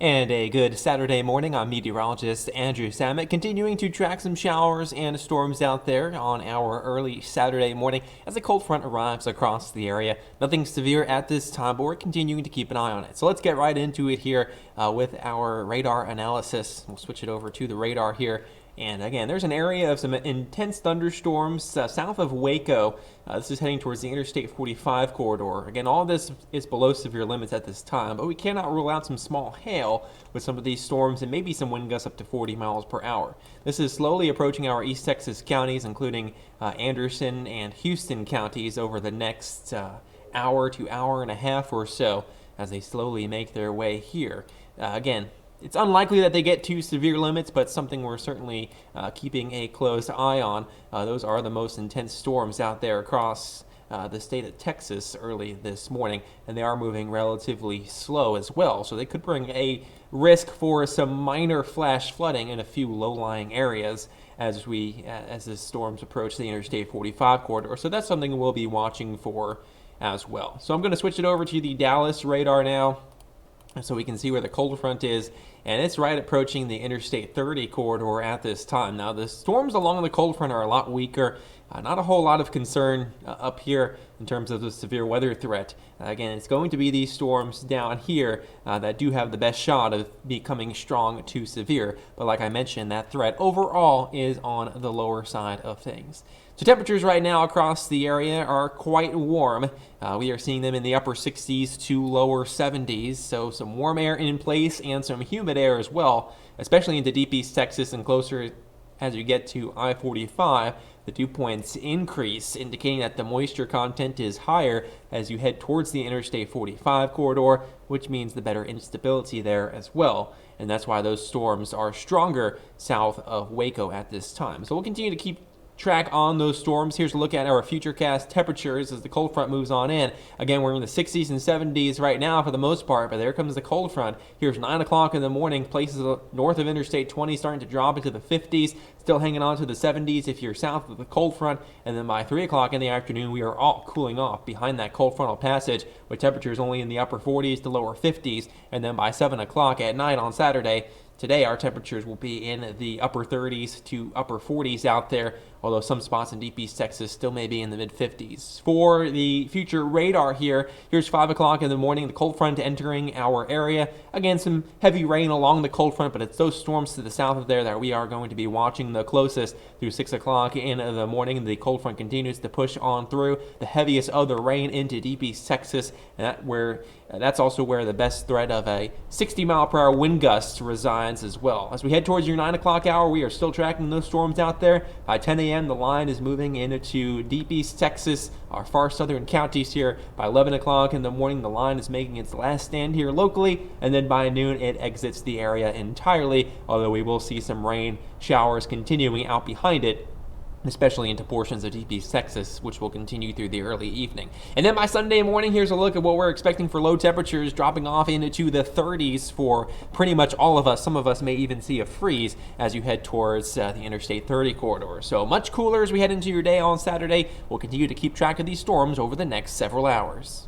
And a good Saturday morning. I'm meteorologist Andrew Samet, continuing to track some showers and storms out there on our early Saturday morning as a cold front arrives across the area. Nothing severe at this time, but we're continuing to keep an eye on it. So let's get right into it here with our radar analysis. We'll switch it over to the radar here. And again, there's an area of some intense thunderstorms south of Waco. This is heading towards the Interstate 45 corridor. Again, all of this is below severe limits at this time, but we cannot rule out some small hail with some of these storms and maybe some wind gusts up to 40 miles per hour. This is slowly approaching our East Texas counties, including Anderson and Houston counties over the next hour to hour and a half or so as they slowly make their way here. Again, it's unlikely that they get to severe limits, but something we're certainly keeping a close eye on. Those are the most intense storms out there across the state of Texas early this morning, and they are moving relatively slow as well. So they could bring a risk for some minor flash flooding in a few low-lying areas as the storms approach the Interstate 45 corridor. So that's something we'll be watching for as well. So I'm going to switch it over to the Dallas radar now, so we can see where the cold front is, and it's right approaching the Interstate 30 corridor at this time. Now, the storms along the cold front are a lot weaker. Not a whole lot of concern up here in terms of the severe weather threat. Again, it's going to be these storms down here that do have the best shot of becoming strong to severe. But like I mentioned, that threat overall is on the lower side of things. So temperatures right now across the area are quite warm. We are seeing them in the upper 60s to lower 70s. So some warm air in place and some humid air as well, especially into deep East Texas and closer as you get to I-45. The dew points increase, indicating that the moisture content is higher as you head towards the Interstate 45 corridor, which means the better instability there as well. And that's why those storms are stronger south of Waco at this time. So we'll continue to keep track on those storms. Here's a look at our Futurecast temperatures as the cold front moves on in. Again, we're in the 60s and 70s right now for the most part, but there comes the cold front. Here's 9 o'clock in the morning. Places north of Interstate 20 starting to drop into the 50s, still hanging on to the 70s if you're south of the cold front. And then by 3 o'clock in the afternoon, we are all cooling off behind that cold frontal passage with temperatures only in the upper 40s to lower 50s. And then by 7 o'clock at night on Saturday, today, our temperatures will be in the upper 30s to upper 40s out there, although some spots in deep East Texas still may be in the mid-50s. For the future radar here, here's 5 o'clock in the morning, the cold front entering our area. Again, some heavy rain along the cold front, but it's those storms to the south of there that we are going to be watching the closest through 6 o'clock in the morning. The cold front continues to push on through, the heaviest of the rain into deep East Texas, and that's also where the best threat of a 60-mile-per-hour wind gust resides as well. As we head towards your 9 o'clock hour, we are still tracking those storms out there. By 10 a.m., the line is moving into deep East Texas, our far southern counties here. By 11 o'clock in the morning, the line is making its last stand here locally, and then by noon, it exits the area entirely, although we will see some rain showers continuing out behind it, especially into portions of deep East Texas, which will continue through the early evening. And then by Sunday morning, here's a look at what we're expecting for low temperatures, dropping off into the 30s for pretty much all of us. Some of us may even see a freeze as you head towards the Interstate 30 corridor. So much cooler as we head into your day on Saturday. We'll continue to keep track of these storms over the next several hours.